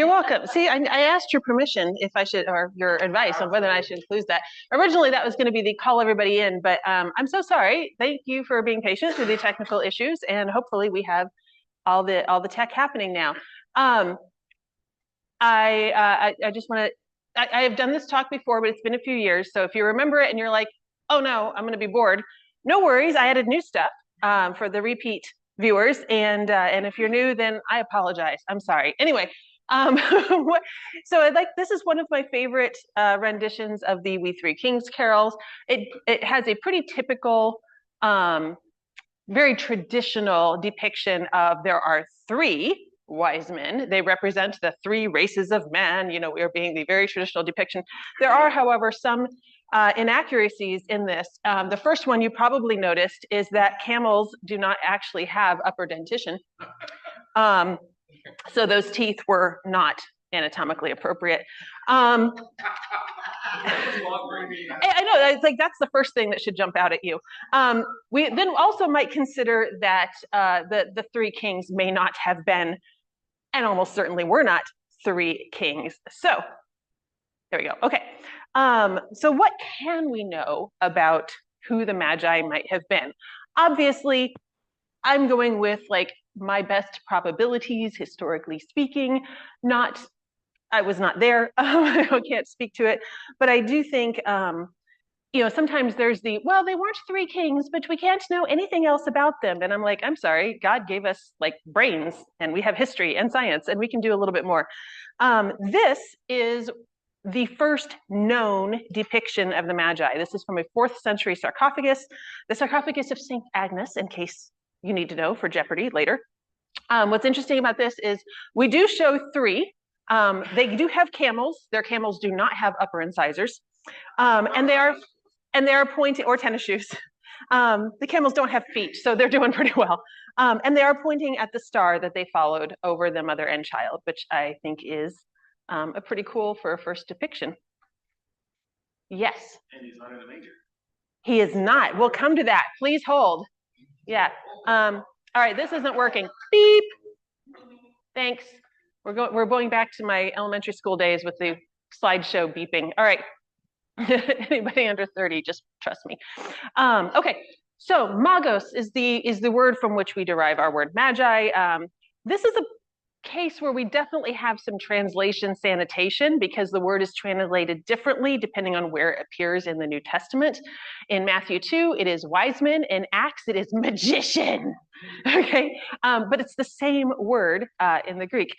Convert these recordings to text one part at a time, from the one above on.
You're welcome. See, I asked your permission if I should, or your advice on whether I should include that. Originally, that was going to be the call everybody in, but I'm so sorry. Thank you for being patient with the technical issues, and hopefully we have all the tech happening now. Um, I just want to. I have done this talk before, but it's been a few years. So if you remember it and you're like, oh no, I'm going to be bored, no worries. I added new stuff for the repeat viewers, and if you're new, then I apologize. I'm sorry. Anyway, so this is one of my favorite renditions of the We Three Kings carols. It has a pretty typical, very traditional depiction of there are three wise men. They represent the three races of man, we are being the very traditional depiction. There are, however, some inaccuracies in this. The first one you probably noticed is that camels do not actually have upper dentition. So those teeth were not anatomically appropriate. I know, it's like that's the first thing that should jump out at you. We then also might consider that the three kings may not have been, and almost certainly were not, three kings. So there we go. Okay. So what can we know about who the Magi might have been? Obviously, I'm going with like my best probabilities, historically speaking. I was not there. I can't speak to it, but I do think, sometimes there's well, they weren't three kings, but we can't know anything else about them. And I'm like, I'm sorry, God gave us like brains and we have history and science and we can do a little bit more. This is the first known depiction of the Magi. This is from a 4th century sarcophagus, the sarcophagus of St. Agnes, in case you need to know for Jeopardy later. What's interesting about this is we do show three. They do have camels. Their camels do not have upper incisors. And they are pointing, or tennis shoes. The camels don't have feet, so they're doing pretty well. And they are pointing at the star that they followed over the mother and child, which I think is a pretty cool for a first depiction. Yes. And he's not in a manger. He is not. We'll come to that. Please hold. Yeah. All right, this isn't working. Beep. Thanks. We're going back to my elementary school days with the slideshow beeping. All right. Anybody under 30, just trust me. Okay, so magos is the word from which we derive our word magi. This is a case where we definitely have some translation sanitation because the word is translated differently depending on where it appears in the New Testament. In Matthew 2, it is wise men. In Acts, it is magician. Okay, but it's the same word in the Greek.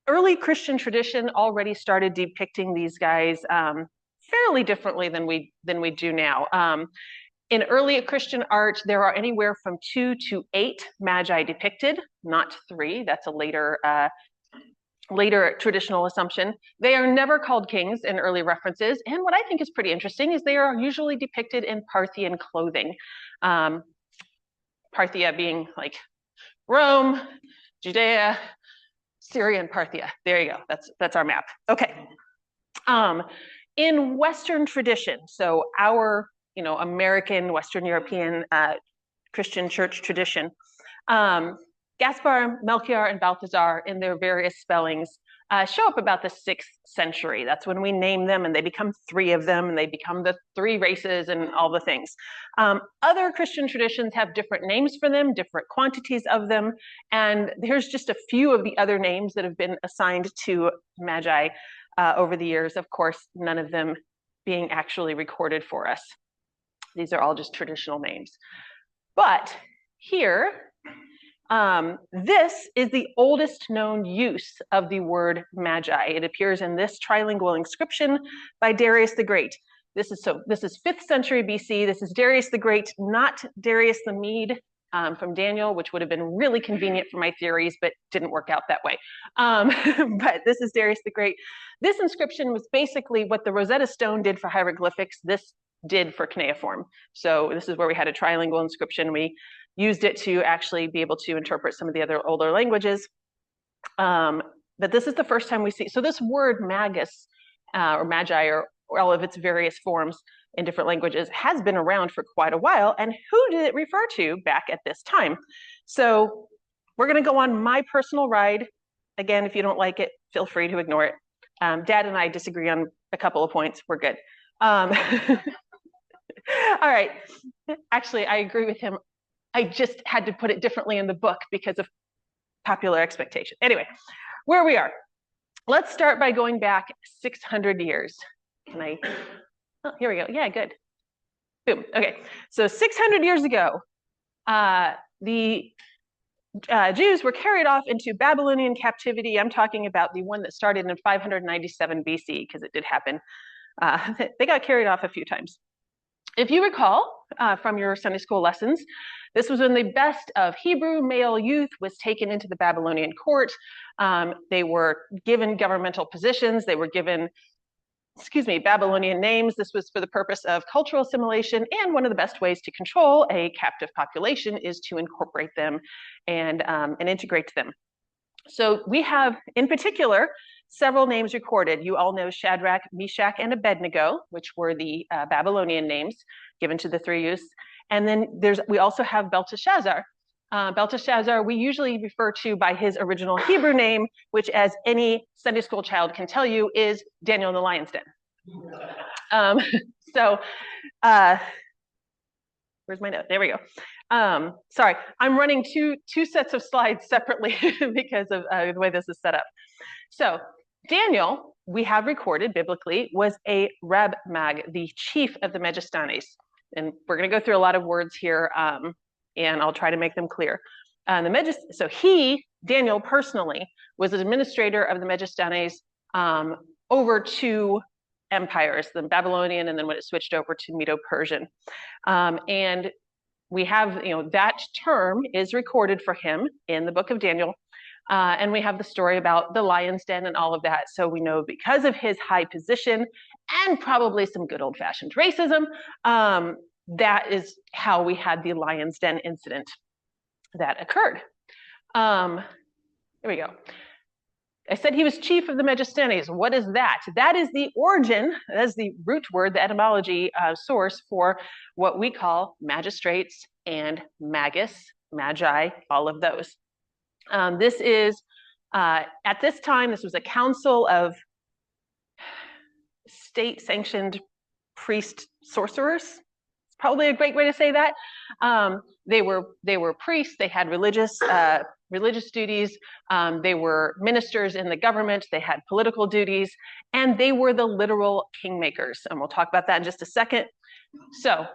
Early Christian tradition already started depicting these guys fairly differently than we do now. In early Christian art, there are anywhere from 2 to 8 magi depicted, not 3. That's a later traditional assumption. They are never called kings in early references. And what I think is pretty interesting is they are usually depicted in Parthian clothing. Parthia being like Rome, Judea, Syria, and Parthia. There you go. That's our map. Okay. In Western tradition, so our American, Western European Christian church tradition, Gaspar, Melchior, and Balthazar in their various spellings show up about the 6th century. That's when we name them and they become 3 of them and they become the 3 races and all the things. Other Christian traditions have different names for them, different quantities of them, and here's just a few of the other names that have been assigned to Magi over the years. Of course, none of them being actually recorded for us. These are all just traditional names. But here, this is the oldest known use of the word magi. It appears in this trilingual inscription by Darius the Great. This is 5th century BC. This is Darius the Great, not Darius the Mede from Daniel, which would have been really convenient for my theories, but didn't work out that way. But this is Darius the Great. This inscription was basically what the Rosetta Stone did for hieroglyphics. This did for cuneiform. So this is where we had a trilingual inscription. We used it to actually be able to interpret some of the other older languages. But this is the first time we see, so this word magus or magi or all of its various forms in different languages has been around for quite a while. And who did it refer to back at this time? So we're gonna go on my personal ride Again, if you don't like it, feel free to ignore it. Dad and I disagree on a couple of points. We're good. All right. Actually, I agree with him. I just had to put it differently in the book because of popular expectation. Anyway, where we are. Let's start by going back 600 years. Can I? Oh, here we go. Yeah, good. Boom. Okay. So 600 years ago, the Jews were carried off into Babylonian captivity. I'm talking about the one that started in 597 BC, because it did happen. They got carried off a few times. If you recall from your Sunday school lessons, this was when the best of Hebrew male youth was taken into the Babylonian court. They were given governmental positions. They were given, Babylonian names. This was for the purpose of cultural assimilation, and one of the best ways to control a captive population is to incorporate them and integrate them. So we have, in particular, several names recorded. You all know Shadrach, Meshach, and Abednego, which were the Babylonian names given to the three youths. And then we also have Belteshazzar. Belteshazzar, we usually refer to by his original Hebrew name, which, as any Sunday school child can tell you, is Daniel in the Lion's Den. Where's my note? There we go. Sorry, I'm running two sets of slides separately because of the way this is set up. So Daniel, we have recorded biblically, was a Reb Mag, the chief of the Magistanes. And we're going to go through a lot of words here, and I'll try to make them clear. So Daniel personally, was an administrator of the Magistanes over two empires, the Babylonian, and then when it switched over to Medo-Persian. And we have, that term is recorded for him in the book of Daniel. And we have the story about the lion's den and all of that. So we know, because of his high position and probably some good old-fashioned racism, that is how we had the lion's den incident that occurred. Here we go. I said he was chief of the Magistanes. What is that? That is the origin, that is the root word, the etymology source for what we call magistrates and magus, magi, all of those. This is, at this time, this was a council of state-sanctioned priest sorcerers. It's probably a great way to say that. They were priests. They had religious duties. They were ministers in the government. They had political duties, and they were the literal kingmakers. And we'll talk about that in just a second. So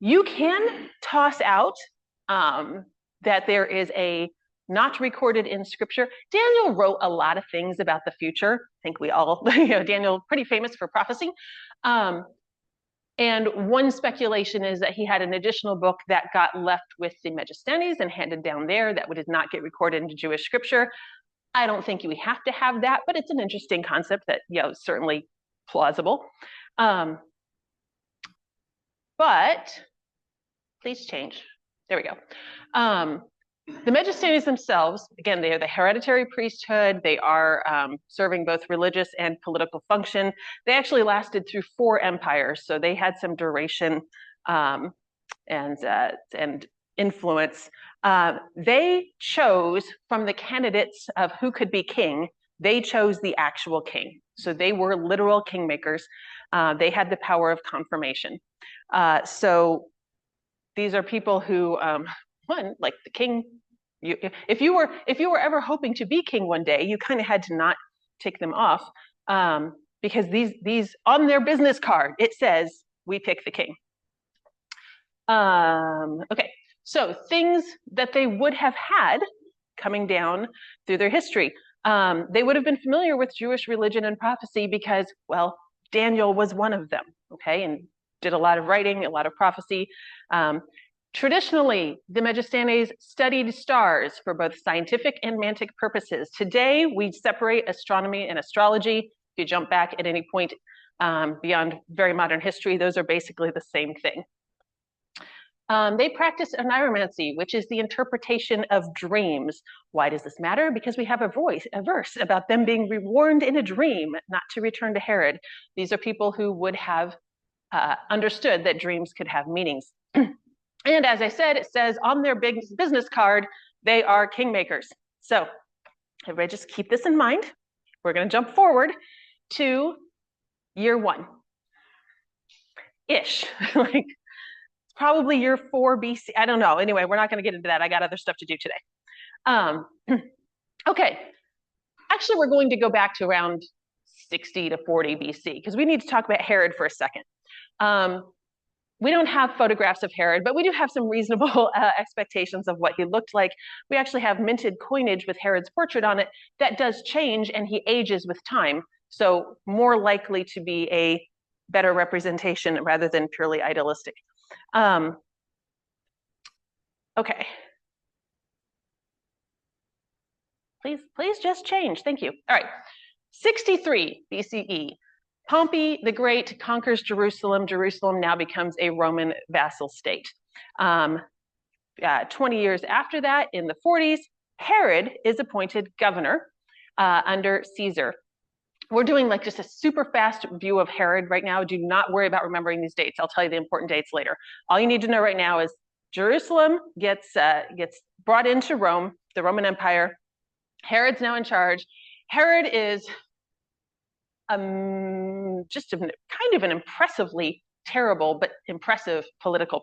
you can toss out that there is a not recorded in scripture. Daniel wrote a lot of things about the future. I think we all, Daniel, pretty famous for prophecy. And one speculation is that he had an additional book that got left with the Magistanes and handed down there that did not get recorded into Jewish scripture. I don't think we have to have that, but it's an interesting concept that, certainly plausible. But please change. There we go. The Magistanes themselves, again, they are the hereditary priesthood. They are serving both religious and political function. They actually lasted through 4 empires, so they had some duration and influence. They chose from the candidates of who could be king, they chose the actual king. So they were literal kingmakers. They had the power of confirmation. So these are people who, like the king, if you were ever hoping to be king one day, you kind of had to not take them off, because these on their business card it says we pick the king. Okay, so things that they would have had coming down through their history. They would have been familiar with Jewish religion and prophecy because, well, Daniel was one of them, okay, and did a lot of writing, a lot of prophecy. Traditionally, the Magistanes studied stars for both scientific and mantic purposes. Today, we separate astronomy and astrology. If you jump back at any point beyond very modern history, those are basically the same thing. They practiced oneiromancy, which is the interpretation of dreams. Why does this matter? Because we have a verse about them being warned in a dream not to return to Herod. These are people who would have understood that dreams could have meanings. And as I said, it says on their big business card, they are kingmakers. So Everybody just keep this in mind. We're going to jump forward to year 1-ish. Like, it's probably year 4 BC. I don't know. Anyway, we're not going to get into that. I got other stuff to do today. Okay. Actually, we're going to go back to around 60 to 40 BC because we need to talk about Herod for a second. We don't have photographs of Herod, but we do have some reasonable expectations of what he looked like. We actually have minted coinage with Herod's portrait on it that does change, and he ages with time. So more likely to be a better representation rather than purely idealistic. Okay. Please just change. Thank you. All right. 63 BCE. Pompey the Great conquers Jerusalem. Jerusalem now becomes a Roman vassal state. 20 years after that, in the 40s, Herod is appointed governor under Caesar. We're doing like just a super fast view of Herod right now. Do not worry about remembering these dates. I'll tell you the important dates later. All you need to know right now is Jerusalem gets brought into Rome, the Roman Empire. Herod's now in charge. Herod is just kind of an impressively terrible but impressive politico.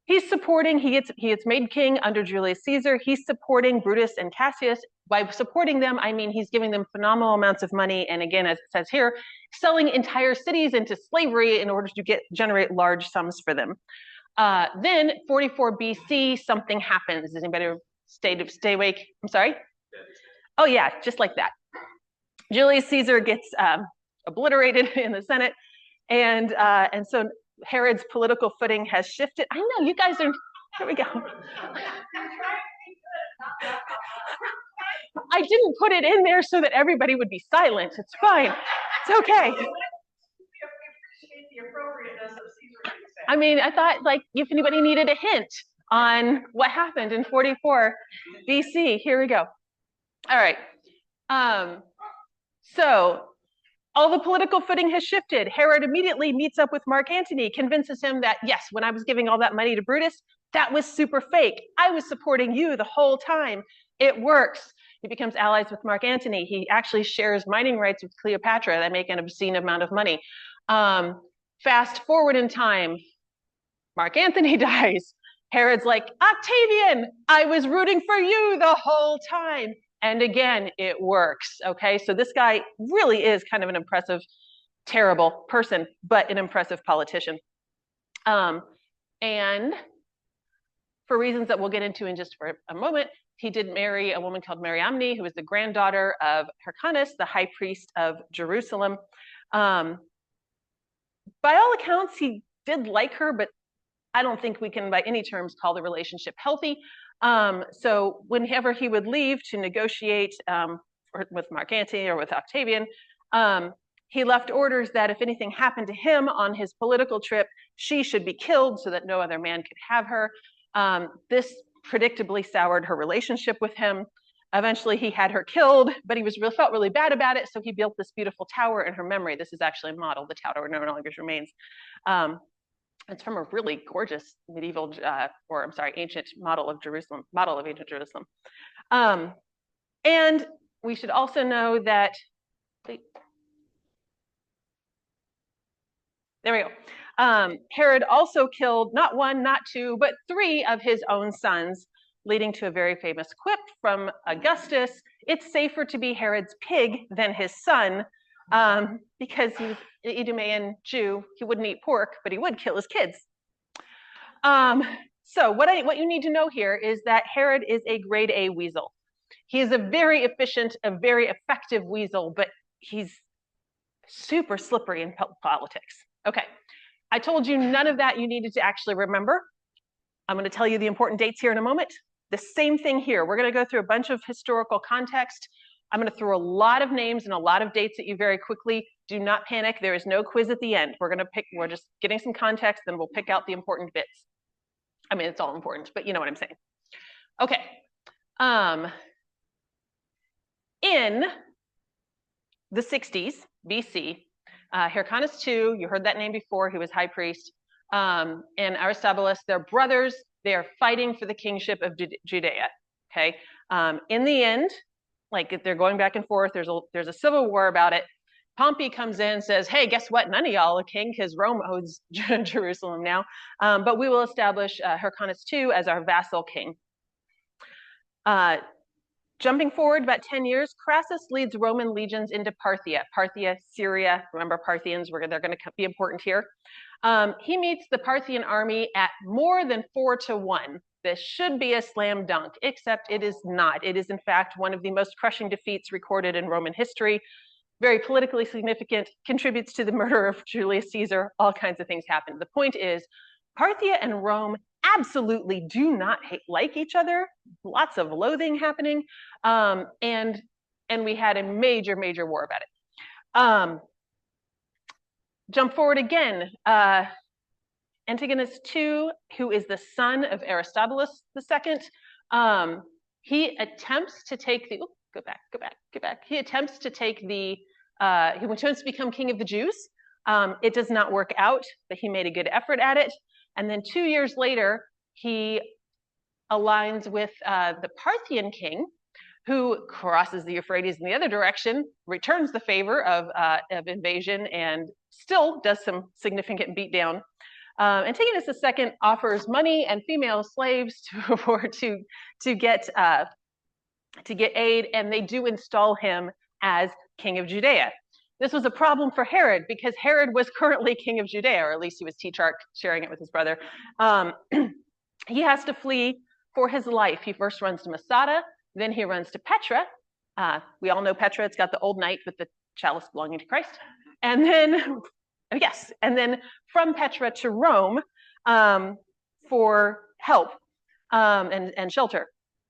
He's supporting, he gets made king under Julius Caesar. He's supporting Brutus and Cassius. By supporting them, I mean he's giving them phenomenal amounts of money. And again, as it says here, selling entire cities into slavery in order to generate large sums for them. Then 44 BC, something happens. Does anybody stay awake? I'm sorry? Oh yeah, just like that. Julius Caesar gets obliterated in the Senate, and so Herod's political footing has shifted. I know, you guys are, here we go. I didn't put it in there so that everybody would be silent. It's fine. It's okay. I mean, I thought like if anybody needed a hint on what happened in 44 BC, here we go. All right. So all the political footing has shifted. Herod immediately meets up with Mark Antony, convinces him that, yes, when I was giving all that money to Brutus, that was super fake. I was supporting you the whole time. It works. He becomes allies with Mark Antony. He actually shares mining rights with Cleopatra that make an obscene amount of money. Fast forward in time, Mark Antony dies. Herod's like, Octavian, I was rooting for you the whole time. And again, it works, okay? So this guy really is kind of an impressive, terrible person, but an impressive politician. And for reasons that we'll get into in just for a moment, he did marry a woman called Mariamne, who was the granddaughter of Hyrcanus, the high priest of Jerusalem. By all accounts, he did like her, but I don't think we can by any terms call the relationship healthy. So whenever he would leave to negotiate with Mark Antony or with Octavian, he left orders that if anything happened to him on his political trip, she should be killed so that no other man could have her. This predictably soured her relationship with him. Eventually he had her killed, but he felt really bad about it, so he built this beautiful tower in her memory. This is actually a model. The tower no longer remains. It's from a really gorgeous medieval, ancient model of ancient Jerusalem. And we should also know that, there we go. Herod also killed not 1, not 2, but 3 of his own sons, leading to a very famous quip from Augustus. It's safer to be Herod's pig than his son, because he's an Idumean Jew. He wouldn't eat pork, but he would kill his kids. So what you need to know here is that Herod is a grade A weasel. He is a very efficient, a very effective weasel, but he's super slippery in politics. Okay, I told you none of that you needed to actually remember. I'm going to tell you the important dates here in a moment. The same thing here. We're going to go through a bunch of historical context. I'm going to throw a lot of names and a lot of dates at you very quickly. Do not panic. There is no quiz at the end. We're just getting some context, then we'll pick out the important bits. I mean, it's all important, but you know what I'm saying. Okay. In the 60s BC, Hyrcanus II, you heard that name before, he was high priest, and Aristobulus, they're brothers. They are fighting for the kingship of Judea. Okay. In the end, like they're going back and forth, there's a civil war about it. Pompey comes in and says, hey, guess what? None of y'all are king because Rome owns Jerusalem now. But we will establish Hyrcanus II as our vassal king. Jumping forward about 10 years, Crassus leads Roman legions into Parthia. Parthia, Syria, remember Parthians, they're going to be important here. He meets the Parthian army at more than 4-1. This should be a slam dunk, except it is not. It is, in fact, one of the most crushing defeats recorded in Roman history. Very politically significant, contributes to the murder of Julius Caesar, all kinds of things happen. The point is, Parthia and Rome absolutely do not like each other, lots of loathing happening, and we had a major war about it. Jump forward again, Antigonus II, who is the son of Aristobulus II, he attempts to take the, go back. He attempts to take the, he wants to become king of the Jews. It does not work out, but he made a good effort at it. And then 2 years later, he aligns with the Parthian king, who crosses the Euphrates in the other direction, returns the favor of invasion, and still does some significant beatdown. Antigonus II offers money and female slaves to get aid, and they do install him as king of Judea. This was a problem for Herod because Herod was currently king of Judea, or at least he was tetrarch, sharing it with his brother. He has to flee for his life. He first runs to Masada, then he runs to Petra. We all know Petra. It's got the old knight with the chalice belonging to Christ. And then, yes, and then from Petra to Rome for help and shelter.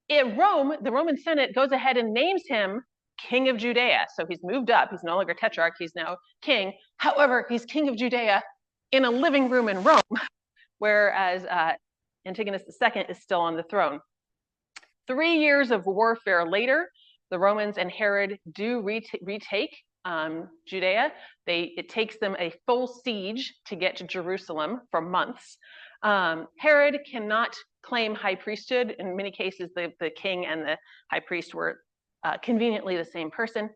In Rome, the Roman Senate goes ahead and names him king of Judea. So he's moved up. He's no longer tetrarch. He's now king. However, he's king of Judea in a living room in Rome, whereas Antigonus II is still on the throne. 3 years of warfare later, the Romans and Herod do retake Judea. It takes them a full siege to get to Jerusalem for months. Herod cannot claim high priesthood. In many cases, the king and the high priest were conveniently the same person.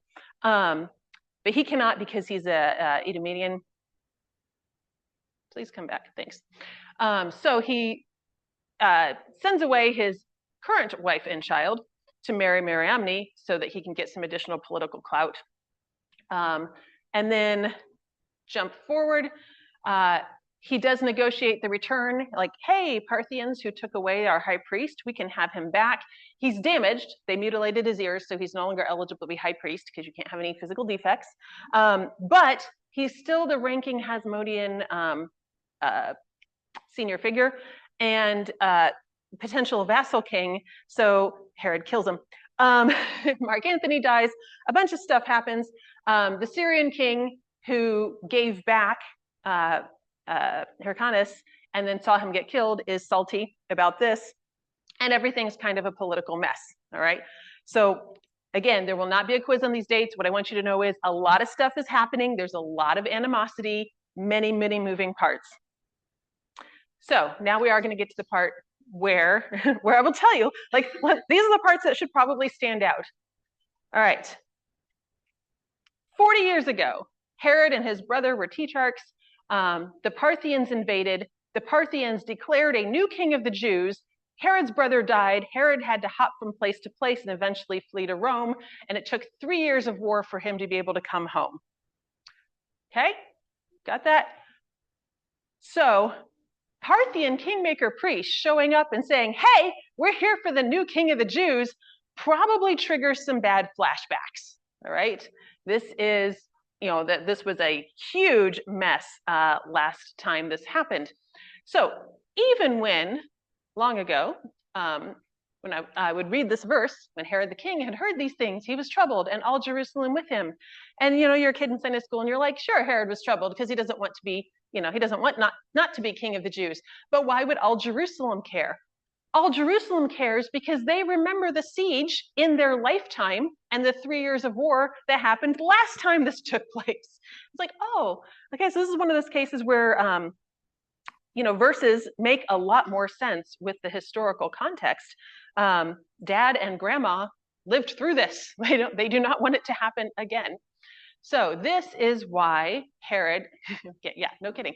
But he cannot because he's a Edomian. Please come back, thanks. So he sends away his current wife and child to marry Mariamne so that he can get some additional political clout. And then jump forward, he does negotiate the return, like, hey, Parthians who took away our high priest, we can have him back. He's damaged. They mutilated his ears, so he's no longer eligible to be high priest because you can't have any physical defects. But he's still the ranking Hasmonean senior figure and potential vassal king, so Herod kills him. Mark Antony dies, a bunch of stuff happens. The Syrian king who gave back Hyrcanus and then saw him get killed is salty about this, and everything's kind of a political mess, all right? So again, there will not be a quiz on these dates. What I want you to know is a lot of stuff is happening. There's a lot of animosity, many moving parts. So now we are going to get to the part where I will tell you, like, these are the parts that should probably stand out. All right. 40 years ago, Herod and his brother were tetrarchs. The Parthians invaded. The Parthians declared a new king of the Jews. Herod's brother died. Herod had to hop from place to place and eventually flee to Rome. And it took 3 years of war for him to be able to come home. Okay, got that? So Parthian kingmaker priests showing up and saying, hey, we're here for the new king of the Jews, probably triggers some bad flashbacks, all right? This is, this was a huge mess last time this happened. So even when, long ago, when I would read this verse, when Herod the king had heard these things, he was troubled, and all Jerusalem with him. And you're a kid in Sunday school, and you're like, sure, Herod was troubled because he doesn't want to be, he doesn't want not to be king of the Jews. But why would all Jerusalem care? All Jerusalem cares because they remember the siege in their lifetime and the 3 years of war that happened last time this took place. It's like, oh, okay, so this is one of those cases where verses make a lot more sense with the historical context. Dad and grandma lived through this. They do not want it to happen again. So this is why Herod, yeah, no kidding.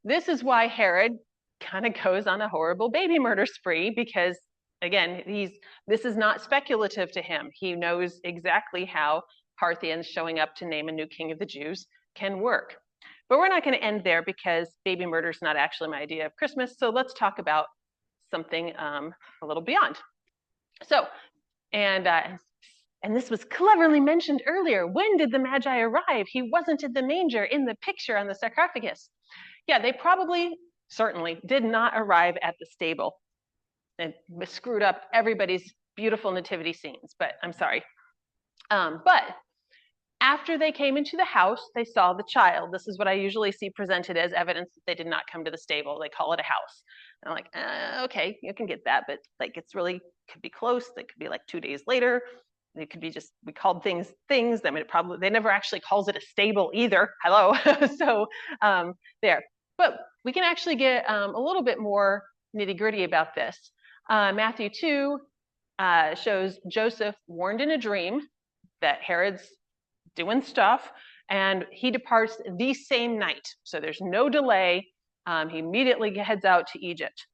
This is why Herod kind of goes on a horrible baby murder spree, because again, this is not speculative to him. He knows exactly how Parthians showing up to name a new king of the Jews can work. But we're not going to end there, because baby murder is not actually my idea of Christmas. So let's talk about something a little beyond. So, and this was cleverly mentioned earlier. When did the Magi arrive? He wasn't in the manger in the picture on the sarcophagus. Yeah, they certainly did not arrive at the stable. And screwed up everybody's beautiful nativity scenes, but I'm sorry. But after they came into the house, they saw the child. This is what I usually see presented as evidence that they did not come to the stable. They call it a house. And I'm like, okay, you can get that, but like it's really could be close. It could be like 2 days later. It could be just, we called things. I mean, they never actually calls it a stable either. Hello. So there. But we can actually get a little bit more nitty gritty about this. Matthew 2 shows Joseph warned in a dream that Herod's doing stuff, and he departs the same night. So there's no delay. He immediately heads out to Egypt.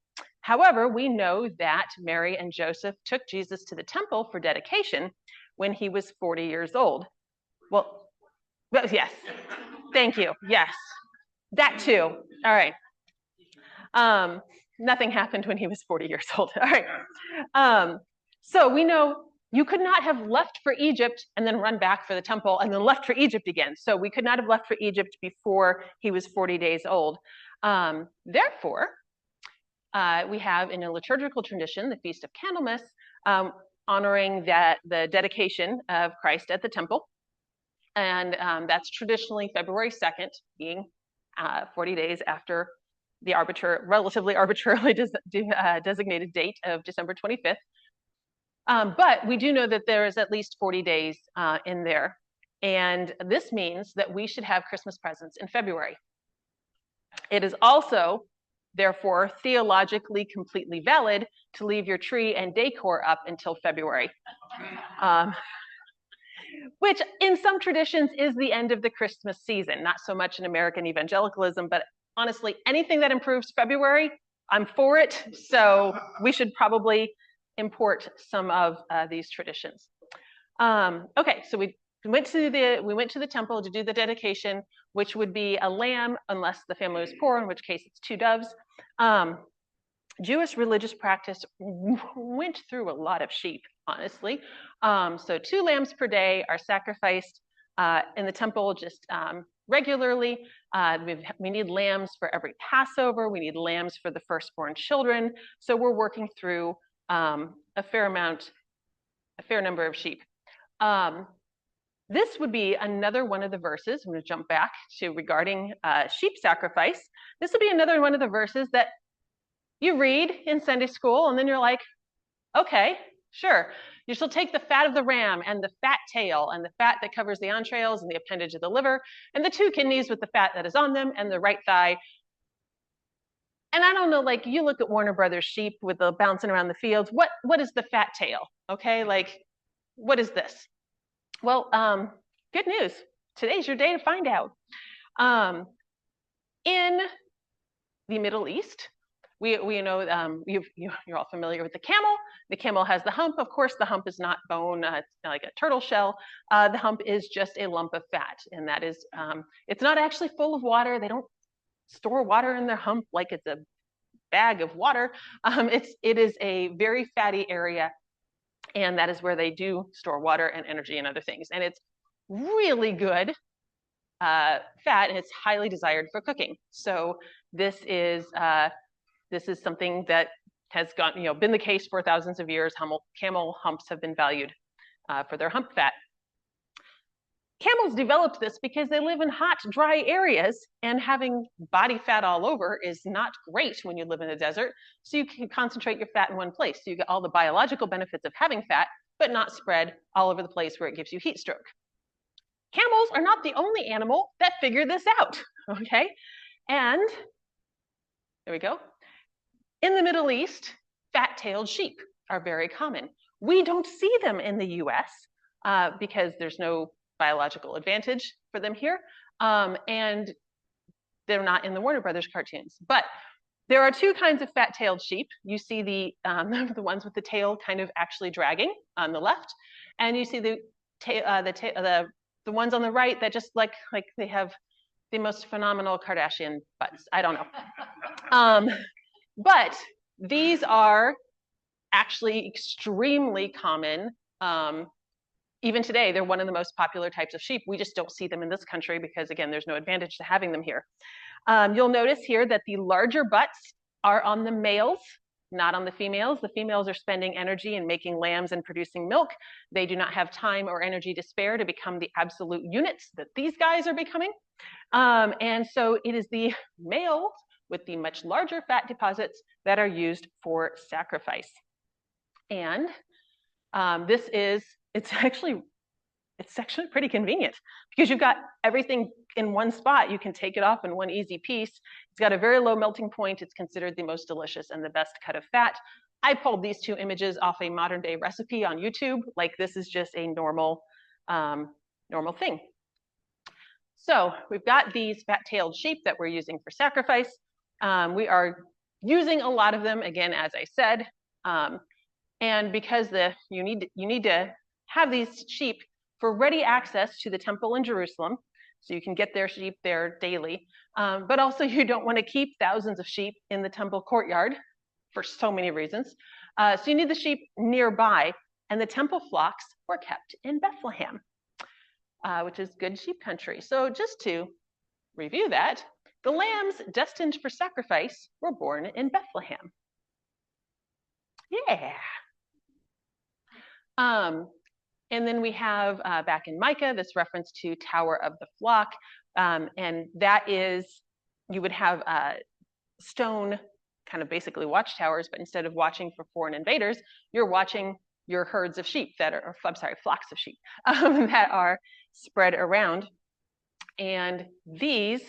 However, we know that Mary and Joseph took Jesus to the temple for dedication when he was 40 years old. Well, yes. Thank you. Yes. That too. All right. Nothing happened when he was 40 years old. All right. So we know you could not have left for Egypt and then run back for the temple and then left for Egypt again. So we could not have left for Egypt before he was 40 days old. Therefore, we have in a liturgical tradition, the Feast of Candlemas, honoring the dedication of Christ at the temple. And that's traditionally February 2nd, being 40 days after the relatively arbitrarily designated date of December 25th. But we do know that there is at least 40 days in there. And this means that we should have Christmas presents in February. It is also, therefore, theologically completely valid to leave your tree and decor up until February. Which in some traditions is the end of the Christmas season, not so much in American evangelicalism, but honestly, anything that improves February, I'm for it. So we should probably import some of these traditions. Okay, so we went to the temple to do the dedication, which would be a lamb, unless the family was poor, in which case it's 2 doves. Jewish religious practice went through a lot of sheep, honestly. So 2 lambs per day are sacrificed in the temple just regularly. We need lambs for every Passover. We need lambs for the firstborn children. So we're working through a fair number of sheep. This would be another one of the verses. I'm going to jump back to regarding sheep sacrifice. This would be another one of the verses that you read in Sunday school, and then you're like, okay, sure. You shall take the fat of the ram and the fat tail and the fat that covers the entrails and the appendage of the liver and the 2 kidneys with the fat that is on them and the right thigh. And I don't know, like you look at Warner Brothers sheep with the bouncing around the fields. What is the fat tail? Okay, like what is this? Well, good news. Today's your day to find out. In the Middle East, we know you're all familiar with the camel. The camel has the hump. Of course, the hump is not bone, it's not like a turtle shell. The hump is just a lump of fat, and that is, it's not actually full of water. They don't store water in their hump like it's a bag of water. It is a very fatty area, and that is where they do store water and energy and other things. And it's really good fat, and it's highly desired for cooking. So this is something that has been the case for thousands of years. Camel humps have been valued for their hump fat. Camels developed this because they live in hot, dry areas, and having body fat all over is not great when you live in the desert. So you can concentrate your fat in one place. So you get all the biological benefits of having fat, but not spread all over the place where it gives you heat stroke. Camels are not the only animal that figured this out, okay? And There we go. In the Middle East, fat-tailed sheep are very common. We don't see them in the US because there's no biological advantage for them here. And they're not in the Warner Brothers cartoons. But there are two kinds of fat-tailed sheep. You see the ones with the tail kind of actually dragging on the left, and you see the ones on the right that just like they have the most phenomenal Kardashian butts. I don't know. But these are actually extremely common. Even today, they're one of the most popular types of sheep. We just don't see them in this country because, again, there's no advantage to having them here. You'll notice here that the larger butts are on the males, not on the females. The females are spending energy in making lambs and producing milk. They do not have time or energy to spare to become the absolute units that these guys are becoming. And so it is the males with the much larger fat deposits that are used for sacrifice. And it's actually pretty convenient because you've got everything in one spot. You can take it off in one easy piece. It's got a very low melting point. It's considered the most delicious and the best cut of fat. I pulled these two images off a modern day recipe on YouTube. Like, this is just a normal thing. So we've got these fat-tailed sheep that we're using for sacrifice. We are using a lot of them, again, as I said, and because you need to have these sheep for ready access to the temple in Jerusalem, so you can get their sheep there daily. But also, you don't want to keep thousands of sheep in the temple courtyard for so many reasons. So you need the sheep nearby, and the temple flocks were kept in Bethlehem, which is good sheep country. So just to review that, the lambs destined for sacrifice were born in Bethlehem. Yeah. And then we have back in Micah this reference to Tower of the Flock, and that is, you would have stone kind of basically watchtowers, but instead of watching for foreign invaders, you're watching your herds of sheep flocks of sheep that are spread around. And these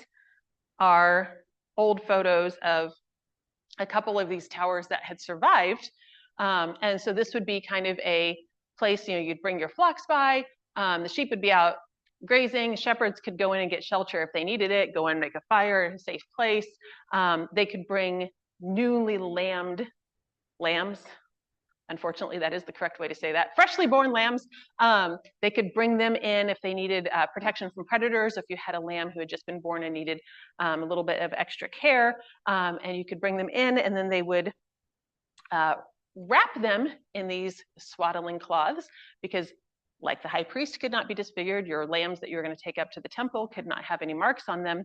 are old photos of a couple of these towers that had survived. And so this would be kind of a place, you'd bring your flocks by, the sheep would be out grazing, shepherds could go in and get shelter if they needed it, go in and make a fire in a safe place. They could bring newly lambed lambs. Unfortunately, that is the correct way to say that. Freshly born lambs, they could bring them in if they needed protection from predators, if you had a lamb who had just been born and needed a little bit of extra care, and you could bring them in, and then they would wrap them in these swaddling cloths, because like the high priest could not be disfigured, your lambs that you're going to take up to the temple could not have any marks on them.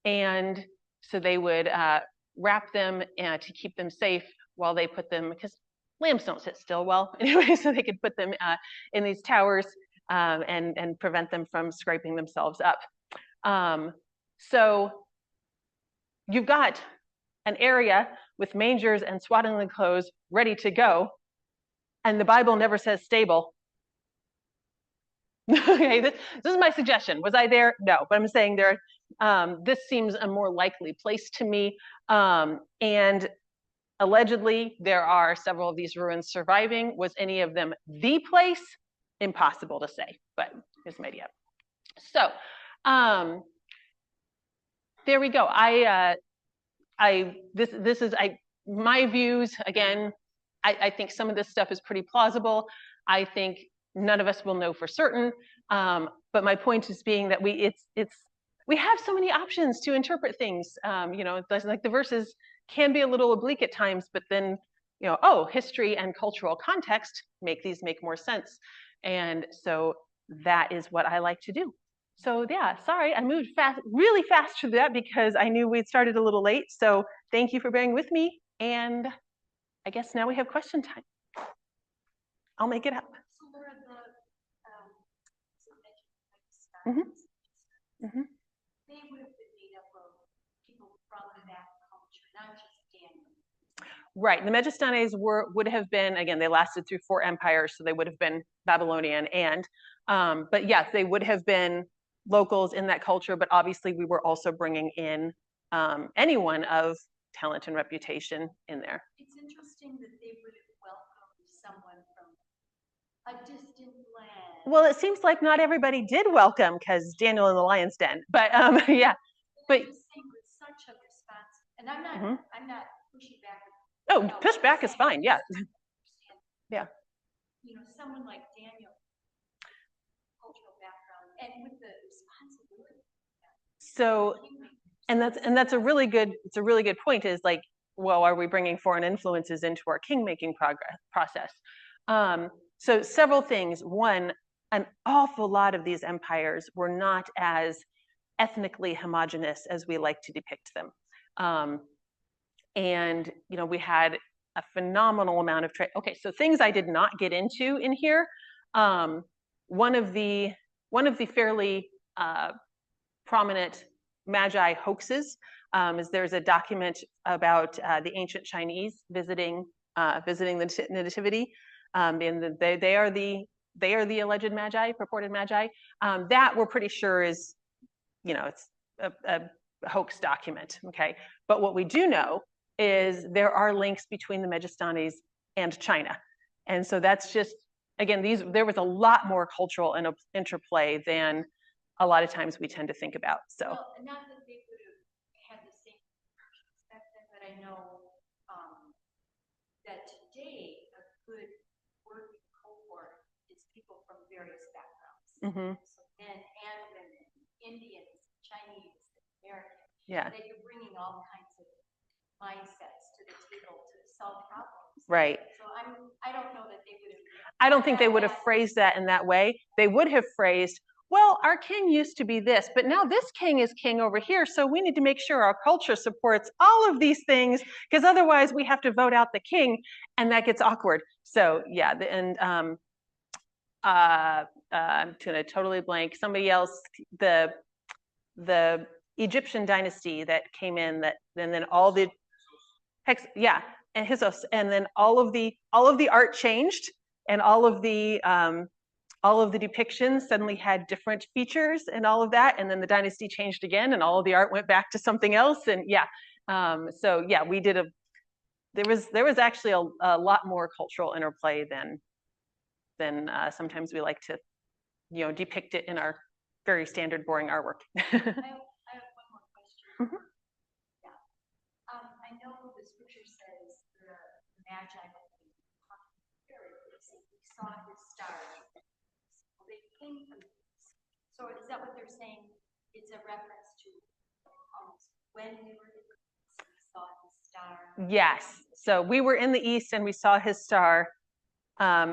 And so they would wrap them to keep them safe while they put them, because lambs don't sit still well anyway, so they could put them in these towers and prevent them from scraping themselves up. So you've got an area with mangers and swaddling clothes ready to go, and the Bible never says stable. Okay, this is my suggestion. Was I there? No, but I'm saying this seems a more likely place to me. And allegedly, there are several of these ruins surviving. Was any of them the place? Impossible to say, but here's my idea. So there we go. This is my views. Again, I think some of this stuff is pretty plausible. I think none of us will know for certain. But my point is being that we have so many options to interpret things. Like the verses can be a little oblique at times, but then, history and cultural context make these make more sense. And so that is what I like to do. So yeah, sorry, I moved really fast through that because I knew we'd started a little late. So thank you for bearing with me. And I guess now we have question time. I'll make it up. So were they would have been made up of people from that culture, not just Daniel. Right, the Megistanes would have been, again, they lasted through 4 empires, so they would have been Babylonian, but yes, they would have been locals in that culture, but obviously we were also bringing in anyone of talent and reputation in there. It's interesting that they would have welcomed someone from a distant land. Well, it seems like not everybody did welcome, because Daniel in the lion's den. But yeah, but with such a response, and I'm not pushing back. Oh, push back is fine. Yeah. Yeah. You know, someone like Daniel, cultural background, and with the responsibility. So, and that's a really good, it's a really good point, is like, well, are we bringing foreign influences into our king-making process? So several things. One, an awful lot of these empires were not as ethnically homogenous as we like to depict them. And, you know, we had a phenomenal amount of trade. Okay, so things I did not get into in here. One of the fairly prominent Magi hoaxes is there's a document about the ancient Chinese visiting the Nativity, and they are the alleged Magi, purported Magi. That we're pretty sure is, you know, it's a hoax document. Okay, but what we do know is there are links between the Megistanes and China, and so that's just, again, there was a lot more cultural interplay than a lot of times we tend to think about. So, well, not that they would have had the same perspective, but I know that today a good working cohort is people from various backgrounds. So men and women, Indians, Chinese, Americans. Yeah. That you're bringing all kinds of mindsets to the table to solve problems. Right. So I don't know that they would have. I don't think they would have phrased that in that way. They would have phrased, well, our king used to be this, but now this king is king over here, so we need to make sure our culture supports all of these things, because otherwise we have to vote out the king, and that gets awkward. So yeah, and I'm gonna totally blank. Somebody else, the Egyptian dynasty that came in, that and then all the yeah, and Hyksos, and then all of the art changed, and all of the depictions suddenly had different features and all of that, and then the dynasty changed again, and all of the art went back to something else, and yeah, so yeah, we did there was actually a lot more cultural interplay than sometimes we like to, you know, depict it in our very standard boring artwork. I have one more question. Yeah, I know the scripture says the Magi we saw his star. They came from the east. So is that what they're saying? It's a reference to when we were in the east, we saw his star. Yes. So we were in the east and we saw his star,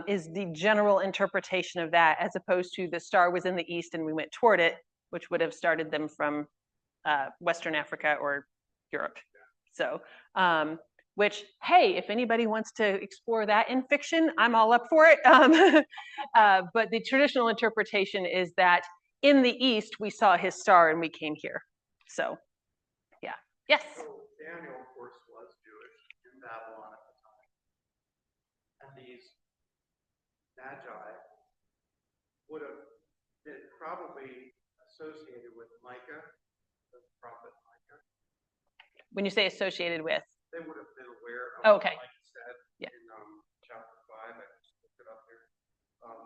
is the general interpretation of that, as opposed to the star was in the east and we went toward it, which would have started them from Western Africa or Europe. So, which, hey, if anybody wants to explore that in fiction, I'm all up for it. But the traditional interpretation is that in the east, we saw his star and we came here. So, yeah. Yes? So Daniel, of course, was Jewish in Babylon at the time. And these Magi would have been probably associated with Micah, the prophet Micah. When you say associated with? They would have been aware of what Micah said in chapter 5. I just looked it up here.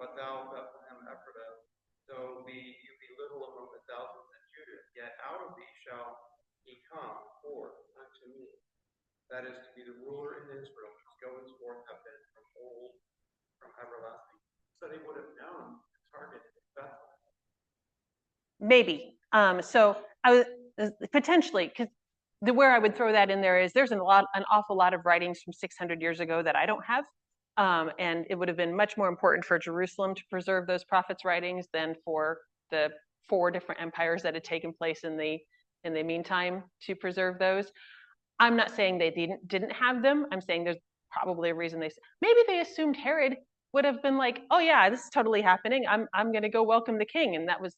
But thou, Bethlehem Ephrathah, though you be little among the thousands of Judah, yet out of thee shall he come forth unto me. That is to be the ruler in Israel, whose goings forth have been from old, from everlasting. So they would have known the target is Bethlehem. Maybe. So I was potentially, because where I would throw that in there is there's an awful lot of writings from 600 years ago that I don't have. And it would have been much more important for Jerusalem to preserve those prophets' writings than for the 4 different empires that had taken place in the meantime to preserve those. I'm not saying they didn't have them. I'm saying there's probably a reason maybe they assumed Herod would have been like, oh yeah, this is totally happening. I'm going to go welcome the king, and that was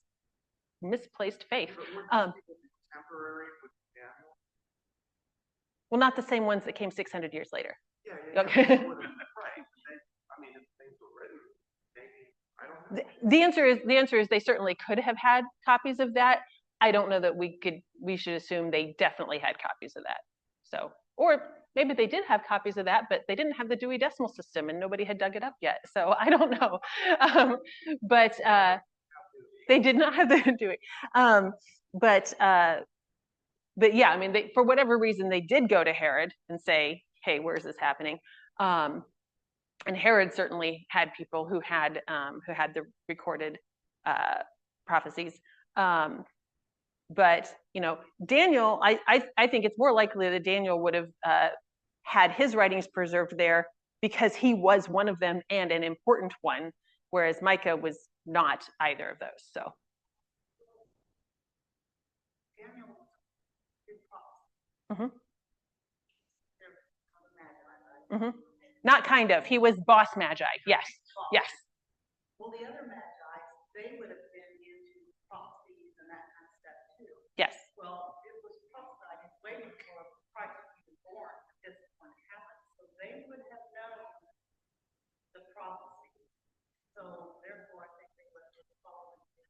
misplaced faith. Contemporary with Daniel? Well, not the same ones that came 600 years later. Yeah. Okay. Right. I mean, if things were written, maybe, I don't know. The answer is they certainly could have had copies of that. I don't know that we should assume they definitely had copies of that. So, Or maybe they did have copies of that, but they didn't have the Dewey Decimal System and nobody had dug it up yet. So I don't know. But they did not have the Dewey. But yeah, I mean, for whatever reason, they did go to Herod and say, hey, where's this happening? And Herod certainly had people who had the recorded prophecies. But Daniel, I think it's more likely that Daniel would have had his writings preserved there because he was one of them and an important one, whereas Micah was not either of those. So. Mm-hmm. Mm-hmm. Not kind of. He was boss Magi. Yes. Yes. Well, the other Magi, they would have been into prophecies and that kind of stuff too. Yes. Well, it was prophesied way before Christ was even born that this was going to happen. So they would have known the prophecy. So therefore, I think they would have just followed the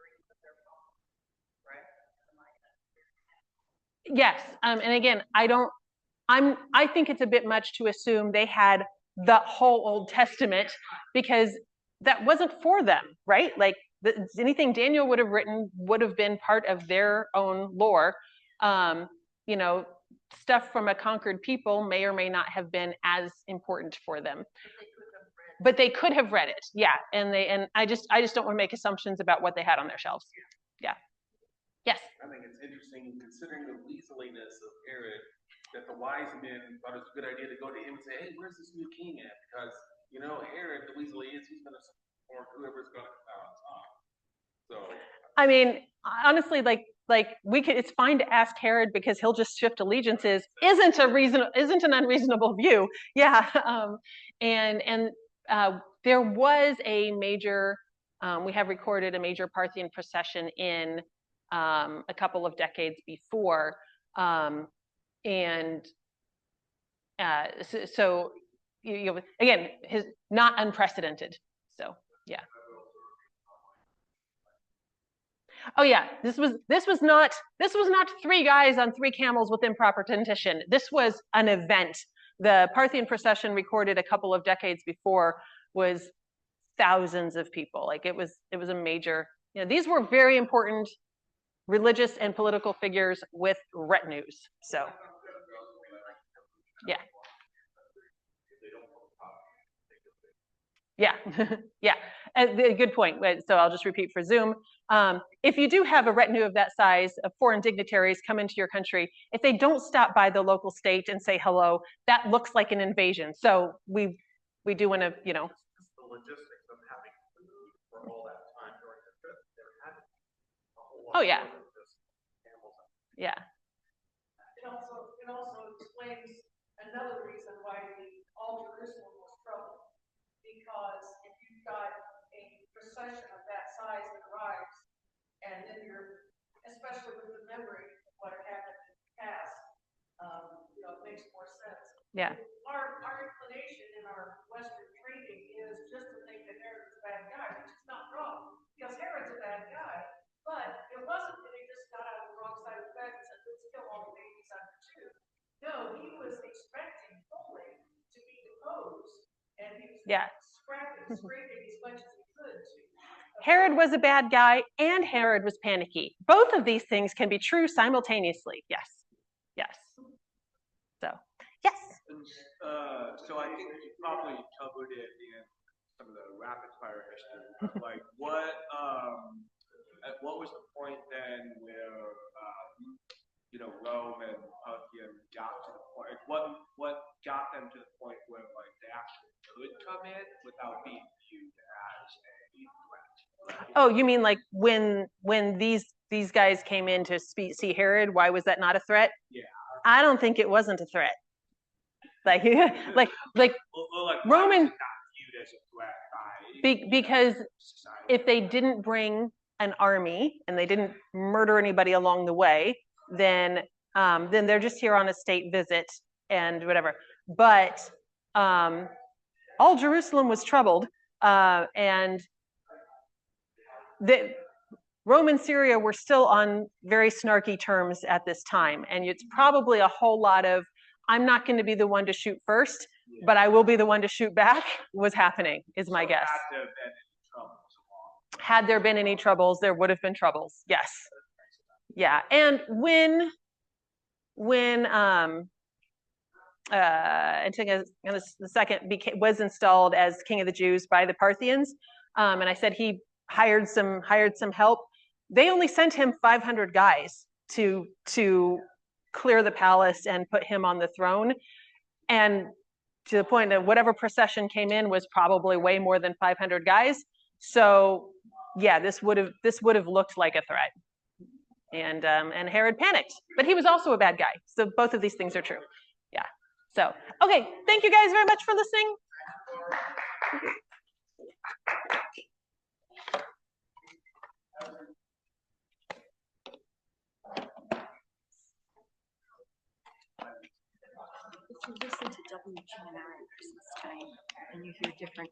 dreams of their prophecy, right? Yes. And again, I think it's a bit much to assume they had the whole Old Testament because that wasn't for them, right? Like anything Daniel would have written would have been part of their own lore. Stuff from a conquered people may or may not have been as important for them. But they could have read it, yeah. And I just don't want to make assumptions about what they had on their shelves. Yeah. Yes. I think it's interesting considering the weaseliness of Herod that the wise men thought it was a good idea to go to him and say, hey, where's this new king at? Because, Herod, the weaselly is, he's going to support whoever's going to come out on top. So. I mean, honestly, like it's fine to ask Herod because he'll just shift allegiances isn't an unreasonable view. Yeah. There was a major, we have recorded a major Parthian procession in a couple of decades before. So again, not unprecedented. So yeah. Oh yeah, this was not 3 guys on 3 camels with improper dentition. This was an event. The Parthian procession recorded a couple of decades before was thousands of people. Like it was a major. These were very important religious and political figures with retinues. So. Yeah. Yeah. Yeah. Good point. So I'll just repeat for Zoom. If you do have a retinue of that size of foreign dignitaries come into your country, if they don't stop by the local state and say hello, that looks like an invasion. So we do want to, The logistics of having food for all that time during the trip, there had to be a whole lot. Oh yeah. More than just camels. Yeah. It also explains another reason why all Jerusalem was troubled. Because if you've got a procession of that size that arrives, and then especially with the memory of what happened in the past, it makes more sense. Yeah. Our inclination in our Western training is just to think that Herod's a bad guy, which is not wrong, because Herod's a bad guy. But it wasn't that he just got out of the wrong side of the bed and said, let's kill all the babies under 2. No, he was expecting fully to be deposed, and he was scraping as much as he could to. Herod was a bad guy and Herod was panicky. Both of these things can be true simultaneously. Yes. Yes. So, yes. So I think you probably covered it in some of the rapid fire history. Like what was the point then where Rome and Parthian got to the point? What got them to the point where they actually could come in without being viewed as a threat? Oh, you mean like when these guys came in to see Herod? Why was that not a threat? Yeah. I don't think it wasn't a threat. Like Roman. Not viewed as a threat by because society. if they didn't bring an army and they didn't murder anybody along the way, then they're just here on a state visit and whatever. But all Jerusalem was troubled, and the Rome and Syria were still on very snarky terms at this time, and it's probably a whole lot of I'm not going to be the one to shoot first, but I will be the one to shoot back was happening, is my guess. Had there been any troubles, there would have been troubles. Yes. Yeah. And when Antiochus II was installed as king of the Jews by the Parthians, and I said he hired some help. They only sent him 500 guys to clear the palace and put him on the throne. And to the point that whatever procession came in was probably way more than 500 guys. So yeah, this would have looked like a threat. And Herod panicked, but he was also a bad guy. So both of these things are true. Yeah. So, okay, thank you guys very much for listening. If you listen to WGNR at Christmas time and you hear different